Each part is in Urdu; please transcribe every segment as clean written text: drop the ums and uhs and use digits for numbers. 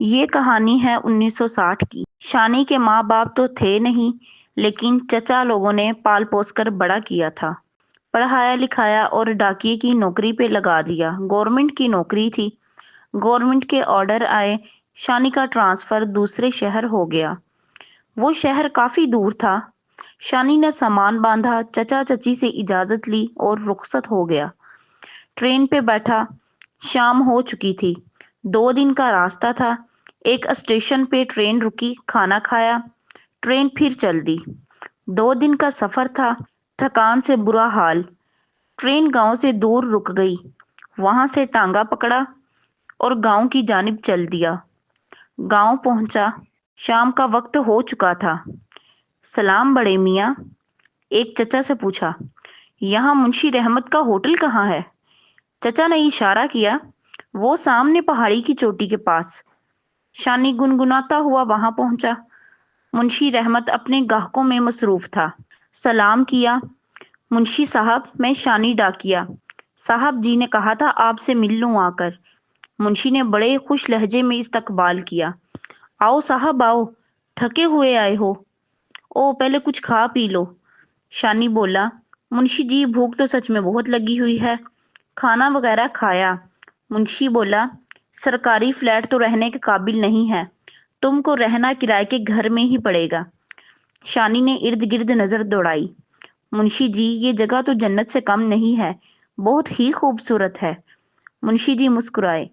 یہ کہانی ہے 1960 کی۔ شانی کے ماں باپ تو تھے نہیں، لیکن چچا لوگوں نے پال پوس کر بڑا کیا تھا، پڑھایا لکھایا اور ڈاکیے کی نوکری پہ لگا دیا۔ گورنمنٹ کی نوکری تھی۔ گورنمنٹ کے آرڈر آئے، شانی کا ٹرانسفر دوسرے شہر ہو گیا۔ وہ شہر کافی دور تھا۔ شانی نے سامان باندھا، چچا چچی سے اجازت لی اور رخصت ہو گیا۔ ٹرین پہ بیٹھا، شام ہو چکی تھی۔ 2 دن کا راستہ تھا۔ ایک اسٹیشن پہ ٹرین رکی، کھانا کھایا، ٹرین پھر چل دی۔ 2 دن کا سفر تھا، تھکان سے برا حال۔ ٹرین گاؤں سے دور رک گئی، وہاں سے ٹانگا پکڑا اور گاؤں کی جانب چل دیا۔ گاؤں پہنچا، شام کا وقت ہو چکا تھا۔ سلام بڑے میاں، ایک چچا سے پوچھا، یہاں منشی رحمت کا ہوٹل کہاں ہے؟ چچا نے اشارہ کیا، وہ سامنے پہاڑی کی چوٹی کے پاس۔ شانی گنگناتا ہوا وہاں پہنچا۔ منشی رحمت اپنے گاہکوں میں مصروف تھا۔ سلام کیا، منشی صاحب میں شانی ڈاکیا، صاحب جی نے کہا تھا آپ سے مل لوں آ کر۔ منشی نے بڑے خوش لہجے میں استقبال کیا۔ آؤ صاحب آؤ، تھکے ہوئے آئے ہو؟ او پہلے کچھ کھا پی لو۔ شانی بولا، منشی جی بھوک تو سچ میں بہت لگی ہوئی ہے۔ کھانا وغیرہ کھایا۔ منشی بولا، سرکاری فلیٹ تو رہنے کے قابل نہیں ہے، تم کو رہنا کرائے کے گھر میں ہی پڑے گا۔ شانی نے ارد گرد نظر دوڑائی۔ منشی جی یہ جگہ تو جنت سے کم نہیں ہے، بہت ہی خوبصورت ہے۔ منشی جی مسکرائے،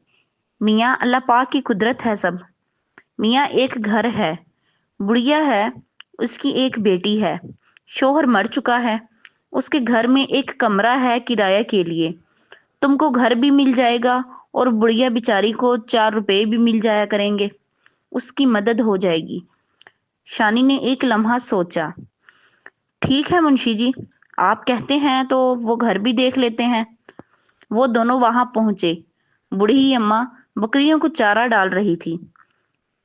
میاں اللہ پاک کی قدرت ہے سب۔ میاں ایک گھر ہے، بڑھیا ہے، اس کی ایک بیٹی ہے، شوہر مر چکا ہے، اس کے گھر میں ایک کمرہ ہے کرایہ کے لیے۔ تم کو گھر بھی مل جائے گا اور بڑھیا بیچاری کو 4 روپے بھی مل جایا کریں گے، اس کی مدد ہو جائے گی۔ شانی نے ایک لمحہ سوچا، ٹھیک ہے منشی جی، آپ کہتے ہیں تو وہ گھر بھی دیکھ لیتے ہیں۔ وہ دونوں وہاں پہنچے۔ بوڑھی اماں بکریوں کو چارہ ڈال رہی تھی۔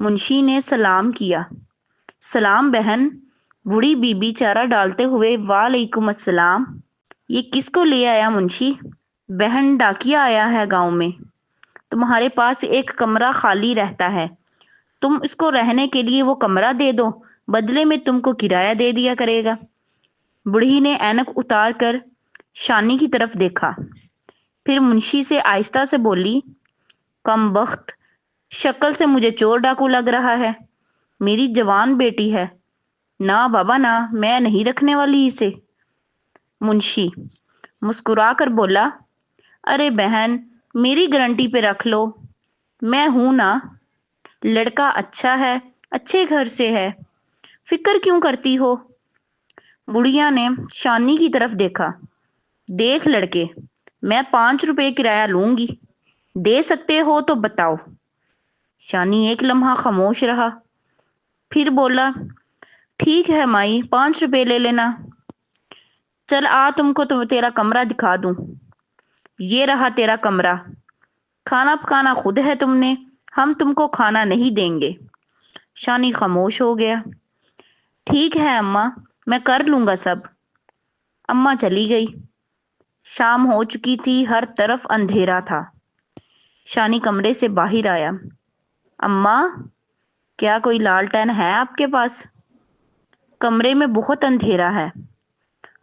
منشی نے سلام کیا، سلام بہن۔ بوڑھی بی بی چارہ ڈالتے ہوئے، وعلیکم السلام۔ یہ کس کو لے آیا منشی؟ بہن ڈاکیا آیا ہے گاؤں میں، تمہارے پاس ایک کمرہ خالی رہتا ہے، تم اس کو رہنے کے لیے وہ کمرہ دے دو، بدلے میں تم کو کرایہ دے دیا کرے گا۔ بوڑھی نے اینک اتار کر شانی کی طرف دیکھا، پھر منشی سے آہستہ سے بولی، کم بخت، شکل سے مجھے چور ڈاکو لگ رہا ہے، میری جوان بیٹی ہے۔ نہ بابا نہ، میں نہیں رکھنے والی اسے۔ منشی مسکرا کر بولا، ارے بہن میری گارنٹی پہ رکھ لو، میں ہوں نا، لڑکا اچھا ہے، اچھے گھر سے ہے، فکر کیوں کرتی ہو؟ بڑھیا نے شانی کی طرف دیکھا، دیکھ لڑکے، میں 5 روپے کرایہ لوں گی، دے سکتے ہو تو بتاؤ۔ شانی ایک لمحہ خاموش رہا، پھر بولا، ٹھیک ہے مائی، 5 روپے لے لینا۔ چل آ تم کو تو تیرا کمرہ دکھا دوں۔ یہ رہا تیرا کمرہ، کھانا پکانا خود ہے تم نے، ہم تم کو کھانا نہیں دیں گے۔ شانی خاموش ہو گیا۔ ٹھیک ہے اماں، میں کر لوں گا سب۔ اماں چلی گئی۔ شام ہو چکی تھی، ہر طرف اندھیرا تھا۔ شانی کمرے سے باہر آیا، اماں کیا کوئی لالٹین ہے آپ کے پاس؟ کمرے میں بہت اندھیرا ہے۔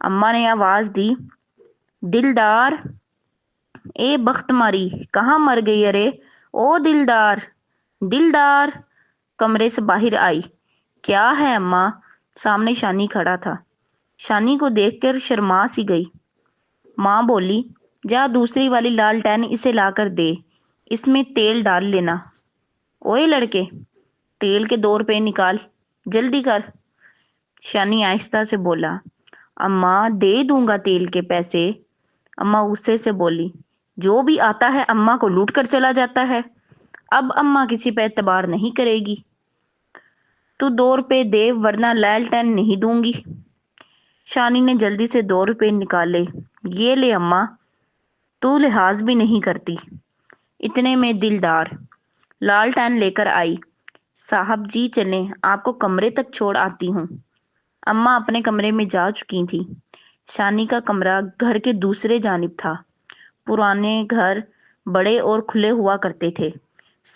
اماں نے آواز دی، دلدار، اے بخت ماری، کہاں مر گئی ارے؟ او دلدار، دلدار۔ کمرے سے باہر آئی، کیا ہے اماں؟ سامنے شانی کھڑا تھا۔ شانی کو دیکھ کر شرما سی گئی۔ ماں بولی، جا دوسری والی لالٹین اسے لا کر دے، اس میں تیل ڈال لینا۔ اوئے لڑکے، تیل کے 2 روپے نکال، جلدی کر۔ شانی آہستہ سے بولا، اماں دے دوں گا تیل کے پیسے۔ اماں غصے سے بولی، جو بھی آتا ہے اماں کو لوٹ کر چلا جاتا ہے، اب اماں کسی پہ اعتبار نہیں کرے گی۔ تو 2 روپے دے ورنہ لالٹین نہیں دوں گی۔ شانی نے جلدی سے 2 روپے نکالے، یہ لے اماں، تو لحاظ بھی نہیں کرتی۔ اتنے میں دلدار لالٹین لے کر آئی۔ صاحب جی چلیں، آپ کو کمرے تک چھوڑ آتی ہوں۔ اماں اپنے کمرے میں جا چکی تھی۔ شانی کا کمرہ گھر کے دوسرے جانب تھا۔ پرانے گھر بڑے اور کھلے ہوا کرتے تھے،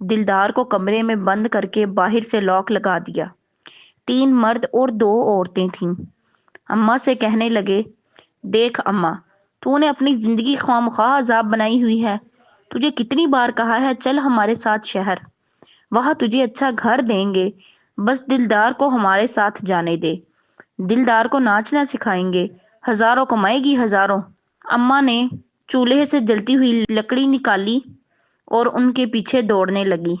دلدار کو کمرے میں بند کر کے باہر سے لاک لگا دیا۔ 3 مرد اور 2 عورتیں تھیں۔ اماں سے کہنے لگے، دیکھ اماں، تو نے اپنی زندگی خواہ مخواہ عذاب بنائی ہوئی ہے۔ تجھے کتنی بار کہا ہے چل ہمارے ساتھ شہر، وہاں تجھے اچھا گھر دیں گے، بس دلدار کو ہمارے ساتھ جانے دے۔ دلدار کو ناچنا سکھائیں گے، ہزاروں کمائے گی ہزاروں۔ اماں نے چولہے سے جلتی ہوئی لکڑی نکالی اور ان کے پیچھے دوڑنے لگی۔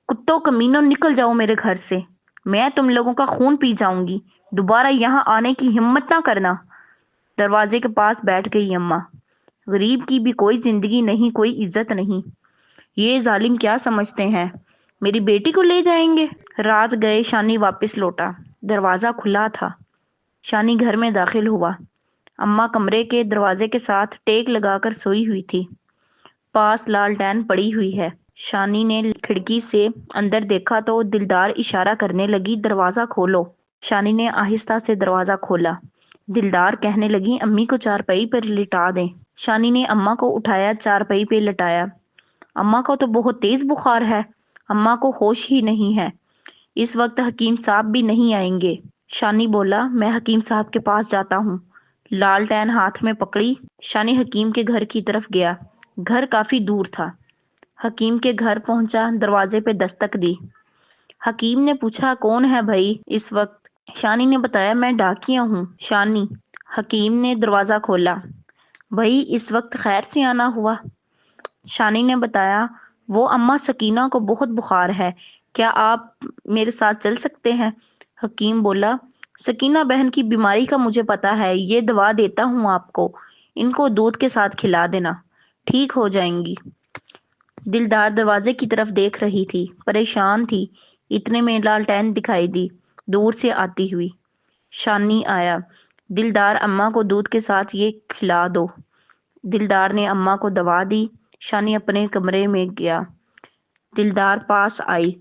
کتوں کمینوں، نکل جاؤ میرے گھر سے، میں تم لوگوں کا خون پی جاؤں گی، دوبارہ یہاں آنے کی ہمت نہ کرنا۔ دروازے کے پاس بیٹھ گئی اماں۔ غریب کی بھی کوئی زندگی نہیں، کوئی عزت نہیں۔ یہ ظالم کیا سمجھتے ہیں میری بیٹی کو لے جائیں گے؟ رات گئے شانی واپس لوٹا، دروازہ کھلا تھا۔ شانی گھر میں داخل ہوا۔ اماں کمرے کے دروازے کے ساتھ ٹیک لگا کر سوئی ہوئی تھی، پاس لالٹین پڑی ہوئی ہے۔ شانی نے کھڑکی سے اندر دیکھا تو دلدار اشارہ کرنے لگی، دروازہ کھولو۔ شانی نے آہستہ سے دروازہ کھولا۔ دلدار کہنے لگی، امی کو چارپائی پر لٹا دیں۔ شانی نے اماں کو اٹھایا، چارپائی پہ لٹایا۔ اماں کو تو بہت تیز بخار ہے، اماں کو ہوش ہی نہیں ہے، اس وقت حکیم صاحب بھی نہیں آئیں گے۔ شانی بولا، میں حکیم صاحب کے پاس جاتا ہوں۔ لالٹین ہاتھ میں پکڑی شانی حکیم کے گھر کی طرف گیا۔ گھر کافی دور تھا۔ حکیم کے گھر پہنچا، دروازے پہ دستک دی۔ حکیم نے پوچھا، کون ہے بھائی اس وقت؟ شانی نے بتایا، میں ڈاکیا ہوں شانی۔ حکیم نے دروازہ کھولا، بھائی اس وقت خیر سے آنا ہوا؟ شانی نے بتایا، وہ اماں سکینہ کو بہت بخار ہے، کیا آپ میرے ساتھ چل سکتے ہیں؟ حکیم بولا، سکینہ بہن کی بیماری کا مجھے پتا ہے، یہ دوا دیتا ہوں آپ کو، ان کو دودھ کے ساتھ کھلا دینا، ٹھیک ہو جائیں گی۔ دلدار دروازے کی طرف دیکھ رہی تھی، پریشان تھی۔ اتنے میں لالٹین دکھائی دی، دور سے آتی ہوئی۔ شانی آیا، دلدار اماں کو دودھ کے ساتھ یہ کھلا دو۔ دلدار نے اماں کو دوا دی۔ شانی اپنے کمرے میں گیا۔ دلدار پاس آئی،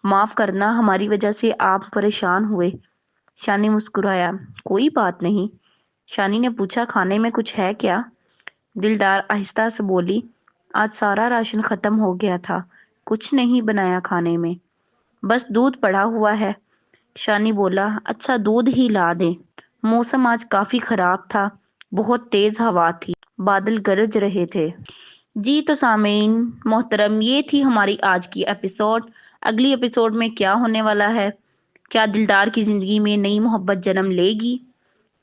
معاف کرنا، ہماری وجہ سے آپ پریشان ہوئے۔ شانی مسکرایا، کوئی بات نہیں۔ شانی نے پوچھا، کھانے میں کچھ ہے کیا؟ دلدار آہستہ سے بولی، آج سارا راشن ختم ہو گیا تھا، کچھ نہیں بنایا کھانے میں، بس دودھ پڑا ہوا ہے۔ شانی بولا، اچھا دودھ ہی لا دیں۔ موسم آج کافی خراب تھا، بہت تیز ہوا تھی، بادل گرج رہے تھے۔ جی تو سامعین محترم، یہ تھی ہماری آج کی ایپیسوڈ۔ اگلی ایپیسوڈ میں کیا ہونے والا ہے؟ کیا دلدار کی زندگی میں نئی محبت جنم لے گی؟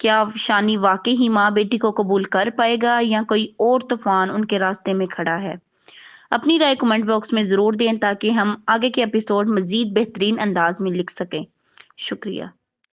کیا شانی واقعی ہی ماں بیٹی کو قبول کر پائے گا یا کوئی اور طوفان ان کے راستے میں کھڑا ہے؟ اپنی رائے کمنٹ باکس میں ضرور دیں تاکہ ہم آگے کے ایپیسوڈ مزید بہترین انداز میں لکھ سکیں۔ شکریہ۔